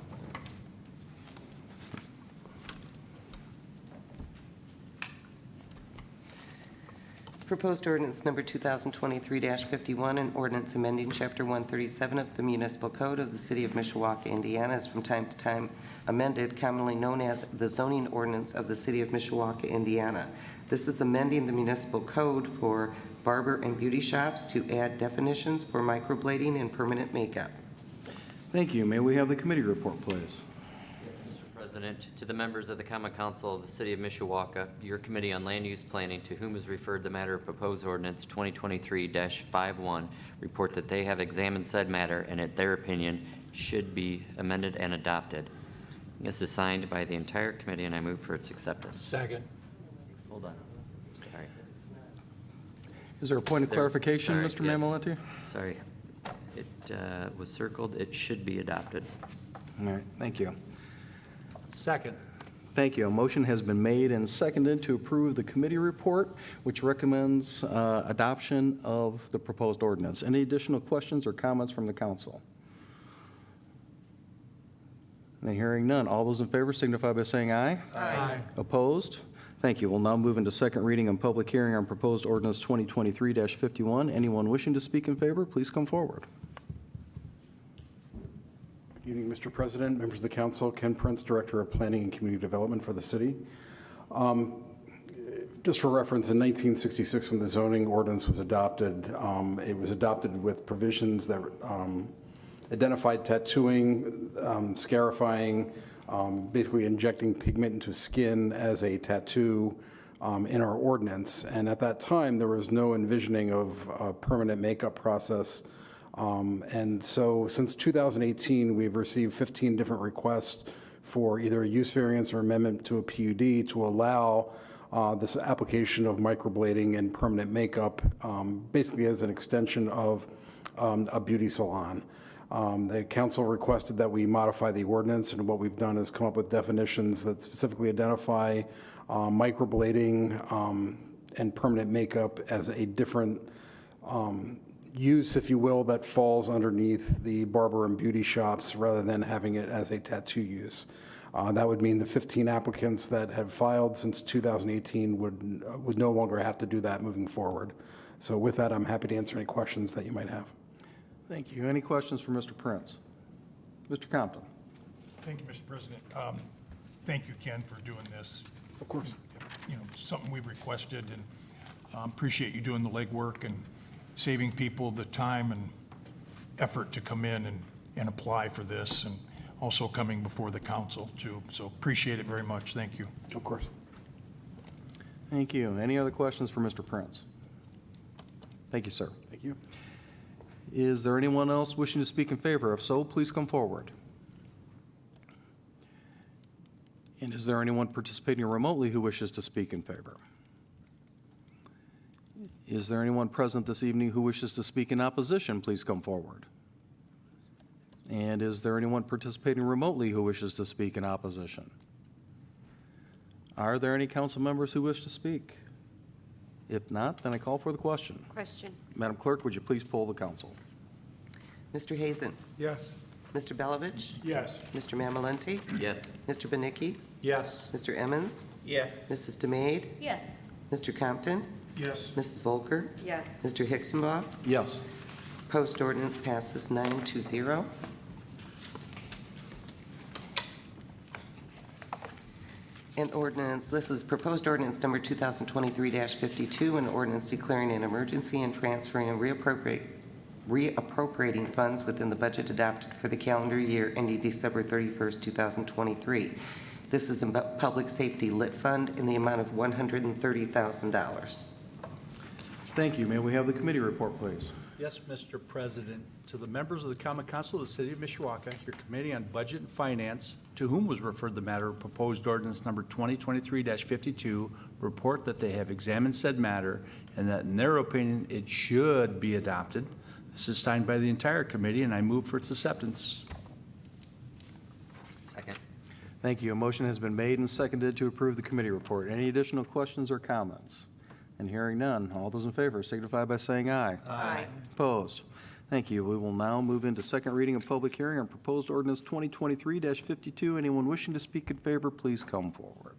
S1: Proposed ordinance number 2023-51, an ordinance amending Chapter 137 of the Municipal Code of the City of Mishawaka, Indiana, is from time to time amended, commonly known as the zoning ordinance of the City of Mishawaka, Indiana. This is amending the municipal code for barber and beauty shops to add definitions for microblading and permanent makeup.
S2: Thank you. May we have the committee report, please?
S9: Yes, Mr. President, to the members of the Common Council of the City of Mishawaka, your Committee on Land Use Planning, to whom is referred the matter of proposed ordinance 2023-51, report that they have examined said matter and, at their opinion, should be amended and adopted. This is signed by the entire committee, and I move for its acceptance.
S11: Second.
S9: Hold on. Sorry.
S2: Is there a point of clarification,
S9: Sorry,
S2: Mr.
S9: yes.
S2: Mamalenti?
S9: Sorry. It was circled. It should be adopted.
S2: All right, thank you.
S11: Second.
S2: Thank you. A motion has been made and seconded to approve the committee report, which recommends adoption of the proposed ordinance. Any additional questions or comments from the council? And hearing none, all those in favor signify by saying aye.
S11: Aye.
S2: Opposed? Thank you. We'll now move into second reading and public hearing on proposed ordinance 2023-51. Anyone wishing to speak in favor, please come forward.
S7: Good evening, Mr. President, members of the council. Ken Prince, Director of Planning and Community Development for the city. Just for reference, in 1966, when the zoning ordinance was adopted, it was adopted with provisions that identified tattooing, scarifying, basically injecting pigment into skin as a tattoo in our ordinance. And at that time, there was no envisioning of a permanent makeup process. And so since 2018, we've received 15 different requests for either a use variance or amendment to a PUD to allow this application of microblading and permanent makeup, basically as an extension of a beauty salon. The council requested that we modify the ordinance, and what we've done is come up with definitions that specifically identify microblading and permanent makeup as a different use, if you will, that falls underneath the barber and beauty shops rather than having it as a tattoo use. That would mean the 15 applicants that have filed since 2018 would no longer have to do that moving forward. So with that, I'm happy to answer any questions that you might have.
S2: Thank you. Any questions for Mr. Prince? Mr. Compton?
S12: Thank you, Mr. President. Thank you, Ken, for doing this.
S7: Of course.
S12: You know, something we requested, and appreciate you doing the legwork and saving people the time and effort to come in and apply for this, and also coming before the council, too. So appreciate it very much. Thank you.
S7: Of course.
S2: Thank you. Any other questions for Mr. Prince? Thank you, sir.
S7: Thank you.
S2: Is there anyone else wishing to speak in favor? If so, please come forward. And is there anyone participating remotely who wishes to speak in favor? Is there anyone present this evening who wishes to speak in opposition? Please come forward. And is there anyone participating remotely who wishes to speak in opposition? Are there any council members who wish to speak? If not, then I call for the question.
S10: Question.
S2: Madam Clerk, would you please poll the council?
S1: Mr. Hazen?
S12: Yes.
S1: Mr. Belovich?
S12: Yes.
S1: Mr. Mamalenti?
S9: Yes.
S1: Mr. Benicki?
S12: Yes.
S1: Mr. Emmons?
S8: Yes.
S1: Mrs. DeMade?
S10: Yes.
S1: Mr. Compton?
S12: Yes.
S1: Mrs. Volker?
S10: Yes.
S1: Mr. Hicksonbaugh?
S2: Yes.
S1: Post ordinance passes 9-0. An ordinance, this is proposed ordinance number 2023-52, an ordinance declaring an emergency and transferring and reappropriating funds within the budget adopted for the calendar year ending December 31st, 2023. This is a public safety lit fund in the amount of $130,000.
S2: Thank you. May we have the committee report, please?
S13: Yes, Mr. President. To the members of the Common Council of the City of Mishawaka, your Committee on Budget and Finance, to whom was referred the matter of proposed ordinance number 2023-52, report that they have examined said matter and that in their opinion it should be adopted. This is signed by the entire committee, and I move for its acceptance.
S9: Second.
S2: Thank you. A motion has been made and seconded to approve the committee report. Any additional questions or comments? And hearing none, all those in favor signify by saying aye.
S10: Aye.
S2: Opposed? Thank you. We will now move into second reading and public hearing on proposed ordinance 2023-52. Anyone wishing to speak in favor, please come forward.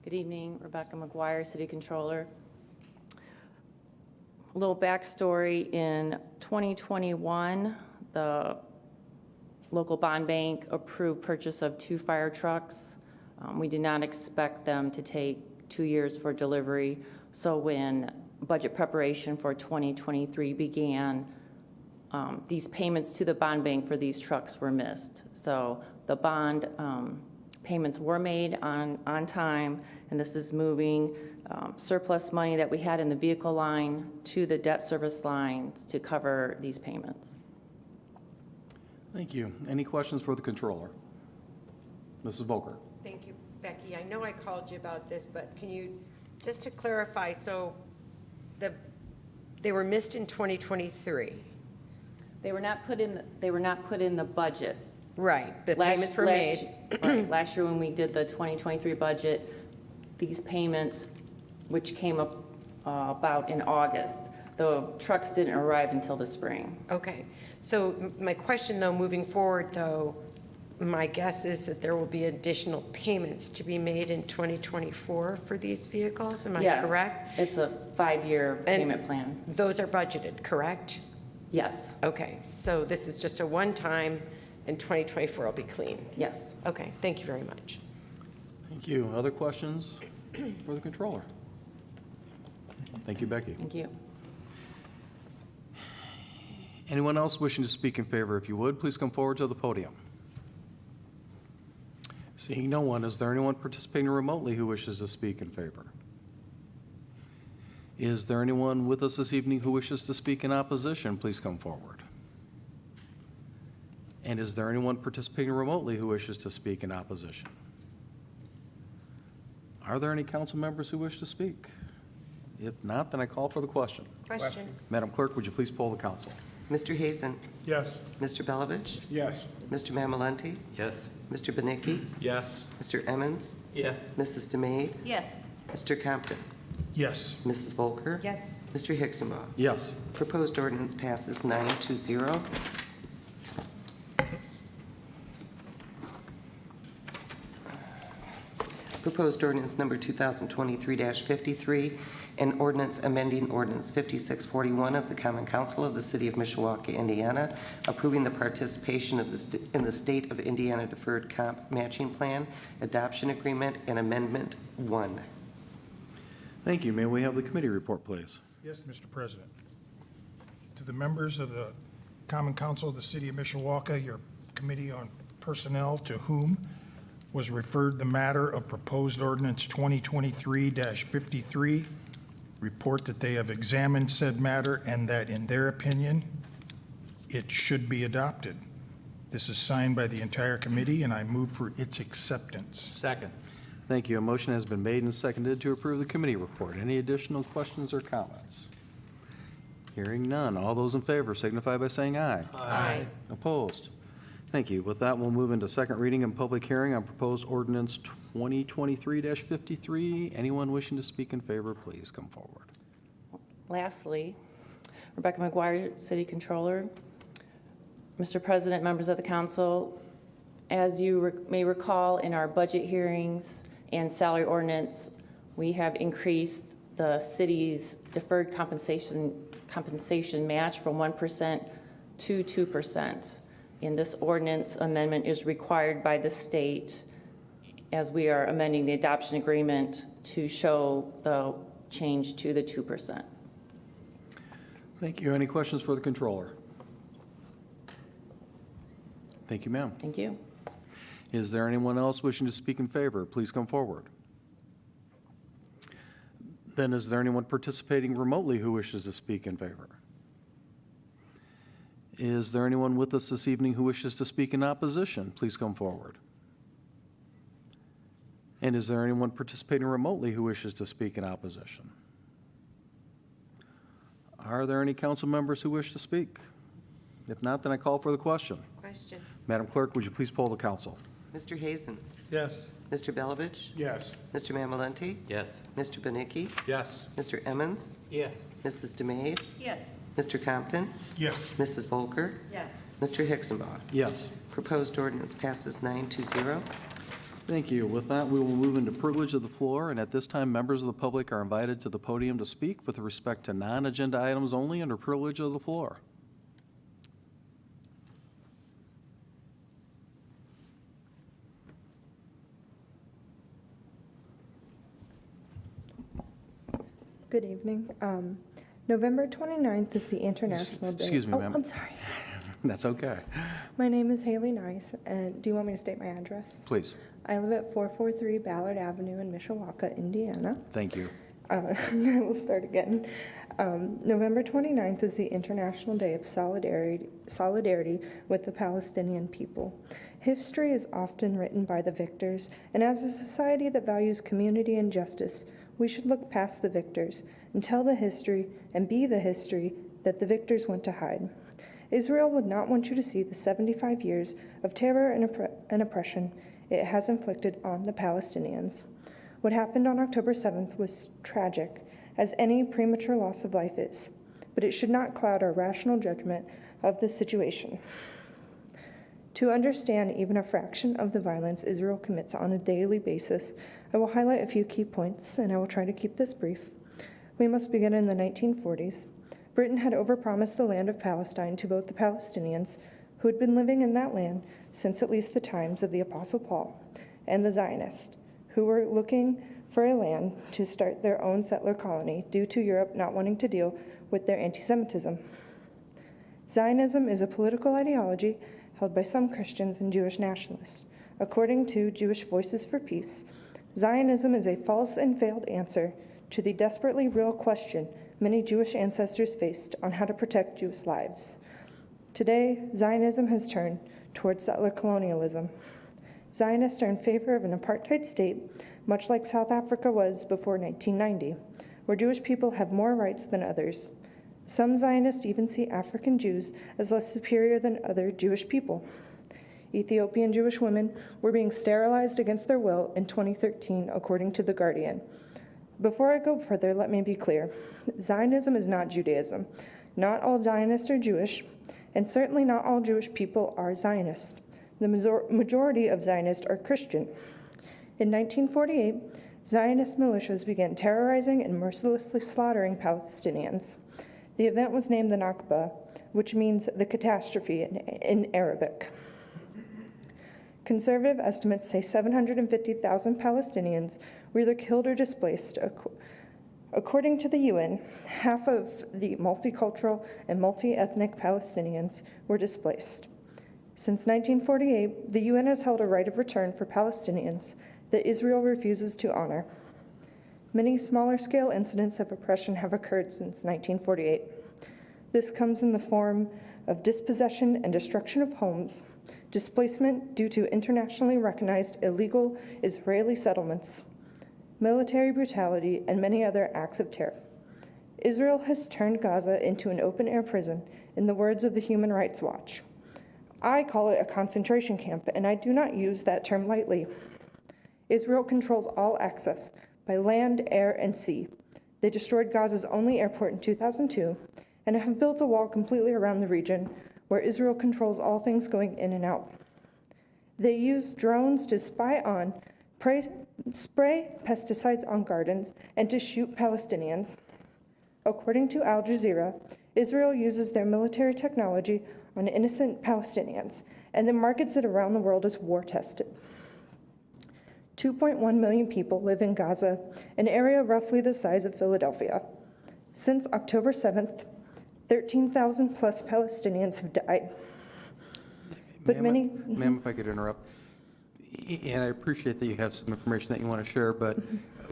S4: Good evening, Rebecca McGuire, City Controller. A little backstory, in 2021, the local bond bank approved purchase of 2 fire trucks. We did not expect them to take 2 years for delivery, so when budget preparation for 2023 began, these payments to the bond bank for these trucks were missed. So the bond payments were made on time, and this is moving surplus money that we had in the vehicle line to the debt service line to cover these payments.
S2: Thank you. Any questions for the controller? Mrs. Volker.
S10: Thank you, Becky. I know I called you about this, but can you, just to clarify, so they were missed in 2023?
S4: They were not put in the budget.
S10: Right, the payments were made.
S4: Right, last year when we did the 2023 budget, these payments, which came up about in August, the trucks didn't arrive until the spring.
S10: Okay, so my question though, moving forward though, my guess is that there will be additional payments to be made in 2024 for these vehicles, am I correct?
S4: Yes, it's a 5-year payment plan.
S10: Those are budgeted, correct?
S4: Yes,
S10: Okay, so this is just a one-time, and 2024 will be clean?
S4: yes.
S10: Okay, thank you very much.
S2: Thank you. Other questions for the controller? Thank you, Becky.
S4: Thank you.
S2: Anyone else wishing to speak in favor, if you would, please come forward to the podium. Seeing no one, is there anyone participating remotely who wishes to speak in favor? Is there anyone with us this evening who wishes to speak in opposition? Please come forward. And is there anyone participating remotely who wishes to speak in opposition? Are there any council members who wish to speak? If not, then I call for the question.
S10: Question.
S2: Madam Clerk, would you please poll the council?
S1: Mr. Hazen?
S11: Yes.
S1: Mr. Belovich?
S11: Yes.
S1: Mr. Mamalunti?
S9: Yes.
S1: Mr. Benicki?
S13: Yes.
S1: Mr. Emmons?
S8: Yes.
S1: Mrs. DeMade?
S10: Yes.
S1: Mr. Compton?
S12: Yes.
S1: Mrs. Volker?
S10: Yes.
S1: Mr. Hicksonbaugh?
S2: Yes.
S1: Proposed ordinance passes 9-0. Proposed ordinance number 2023-53, an ordinance amending ordinance 5641 of the Common Council of the City of Mishawaka, Indiana, approving the participation of in the State of Indiana Deferred Comp Matching Plan, Adoption Agreement, and Amendment 1.
S2: Thank you. May we have the committee report, please?
S12: Yes, Mr. President. To the members of the Common Council of the City of Mishawaka, your Committee on Personnel, to whom was referred the matter of proposed ordinance 2023-53, report that they have examined said matter and that, in their opinion, it should be adopted. This is signed by the entire committee, and I move for its acceptance.
S13: Second.
S2: Thank you. A motion has been made and seconded to approve the committee report. Any additional questions or comments? Hearing none. All those in favor signify by saying aye.
S10: Aye.
S2: Opposed? Thank you. With that, we'll move into second reading and public hearing on proposed ordinance 2023-53. Anyone wishing to speak in favor, please come forward.
S4: Lastly, Rebecca McGuire, City Controller. Mr. President, members of the council, as you may recall, in our budget hearings and salary ordinance, we have increased the city's deferred compensation match from 1% to 2%. And this ordinance amendment is required by the state as we are amending the adoption agreement to show the change to the 2%.
S2: Thank you. Any questions for the controller? Thank you, ma'am.
S4: Thank you.
S2: Is there anyone else wishing to speak in favor? Please come forward. Then is there anyone participating remotely who wishes to speak in favor? Is there anyone with us this evening who wishes to speak in opposition? Please come forward. And is there anyone participating remotely who wishes to speak in opposition? Are there any council members who wish to speak? If not, then I call for the question.
S10: Question.
S2: Madam Clerk, would you please poll the council?
S1: Mr. Hazen?
S11: Yes.
S1: Mr. Belovich?
S11: Yes.
S1: Mr. Mamalunti?
S9: Yes.
S1: Mr. Benicki?
S13: Yes.
S1: Mr. Emmons?
S8: Yes.
S1: Mrs. DeMade?
S10: Yes.
S1: Mr. Compton?
S12: Yes.
S1: Mrs. Volker?
S10: Yes.
S1: Mr. Hicksonbaugh?
S2: Yes.
S1: Proposed ordinance passes 9-0.
S2: Thank you. With that, we will move into privilege of the floor, and at this time, members of the public are invited to the podium to speak with respect to non-agenda items only under privilege of the floor.
S14: Good evening. November 29th is the International Day.
S2: Excuse me,
S14: Oh,
S2: ma'am.
S14: I'm sorry.
S2: That's okay.
S14: My name is Haley Nice, and do you want me to state my address?
S2: Please.
S14: I live at 443 Ballard Avenue in Mishawaka, Indiana.
S2: Thank you.
S14: We'll start again. November 29th is the International Day of Solidarity with the Palestinian people. History is often written by the victors, and as a society that values community and justice, we should look past the victors and tell the history and be the history that the victors want to hide. Israel would not want you to see the 75 years of terror and oppression it has inflicted on the Palestinians. What happened on October 7th was tragic, as any premature loss of life is, but it should not cloud our rational judgment of the situation. To understand even a fraction of the violence Israel commits on a daily basis, I will highlight a few key points, and I will try to keep this brief. We must begin in the 1940s. Britain had overpromised the land of Palestine to both the Palestinians, who had been living in that land since at least the times of the Apostle Paul, and the Zionists, who were looking for a land to start their own settler colony due to Europe not wanting to deal with their anti-Semitism. Zionism is a political ideology held by some Christians and Jewish nationalists. According to Jewish Voices for Peace, Zionism is a false and failed answer to the desperately real question many Jewish ancestors faced on how to protect Jewish lives. Today, Zionism has turned towards settler colonialism. Zionists are in favor of an apartheid state, much like South Africa was before 1990, where Jewish people have more rights than others. Some Zionists even see African Jews as less superior than other Jewish people. Ethiopian Jewish women were being sterilized against their will in 2013, according to The Guardian. Before I go further, let me be clear. Zionism is not Judaism. Not all Zionists are Jewish, and certainly not all Jewish people are Zionists. The majority of Zionists are Christian. In 1948, Zionist militias began terrorizing and mercilessly slaughtering Palestinians. The event was named the Nakba, which means the catastrophe in Arabic. Conservative estimates say 750,000 Palestinians were either killed or displaced. According to the UN, half of the multicultural and multi-ethnic Palestinians were displaced. Since 1948, the UN has held a right of return for Palestinians that Israel refuses to honor. Many smaller-scale incidents of oppression have occurred since 1948. This comes in the form of dispossession and destruction of homes, displacement due to internationally recognized illegal Israeli settlements, military brutality, and many other acts of terror. Israel has turned Gaza into an open-air prison, in the words of the Human Rights Watch. I call it a concentration camp, and I do not use that term lightly. Israel controls all access by land, air, and sea. They destroyed Gaza's only airport in 2002 and have built a wall completely around the region where Israel controls all things going in and out. They use drones to spy on, spray pesticides on gardens, and to shoot Palestinians. According to Al Jazeera, Israel uses their military technology on innocent Palestinians and then markets it around the world as war-tested. 2.1 million people live in Gaza, an area roughly the size of Philadelphia. Since October 7th, 13,000 plus Palestinians have died. But
S2: Ma'am, if I could interrupt, and I appreciate that you have some information that you want to share, but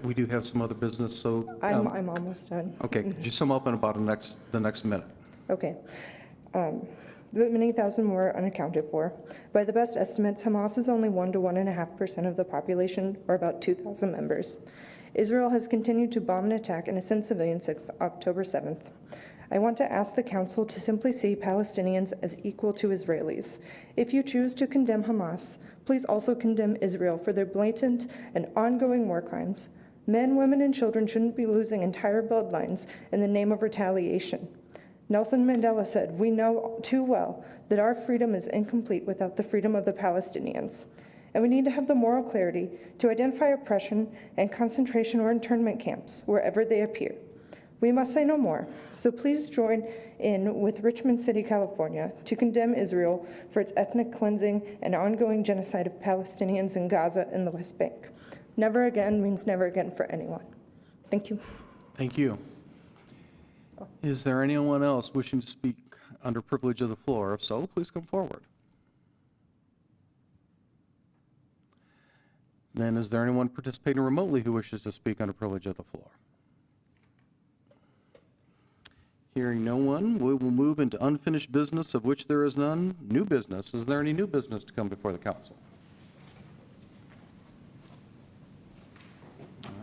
S2: we do have some other business, so.
S14: I'm almost done.
S2: Okay, could you sum up in about the next minute?
S14: Okay. But many thousand more are unaccounted for. By the best estimates, Hamas is only 1 to 1.5% of the population, or about 2,000 members. Israel has continued to bomb and attack innocent civilians since October 7th. I want to ask the Council to simply see Palestinians as equal to Israelis. If you choose to condemn Hamas, please also condemn Israel for their blatant and ongoing war crimes. Men, women, and children shouldn't be losing entire bloodlines in the name of retaliation. Nelson Mandela said, "We know too well that our freedom is incomplete without the freedom of the Palestinians." And we need to have the moral clarity to identify oppression and concentration or internment camps wherever they appear. We must say no more. So please join in with Richmond City, California, to condemn Israel for its ethnic cleansing and ongoing genocide of Palestinians in Gaza and the West Bank. Never again means never again for anyone. Thank you.
S2: Thank you. Is there anyone else wishing to speak under privilege of the floor? If so, please come forward. Then is there anyone participating remotely who wishes to speak under privilege of the floor? Hearing no one, we will move into unfinished business, of which there is none. New business. Is there any new business to come before the council?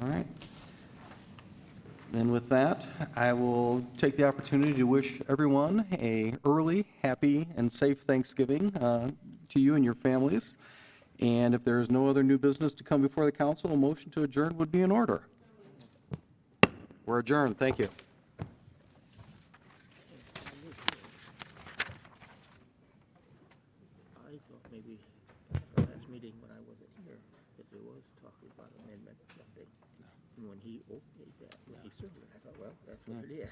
S2: All right. Then with that, I will take the opportunity to wish everyone a early, happy, and safe Thanksgiving to you and your families. And if there is no other new business to come before the council, a motion to adjourn would be in order. We're adjourned. Thank you.
S8: I thought maybe at the last meeting when I wasn't here, that there was talk about amendment or something. And when he okayed that, when he served it, I thought, well, that's what it is.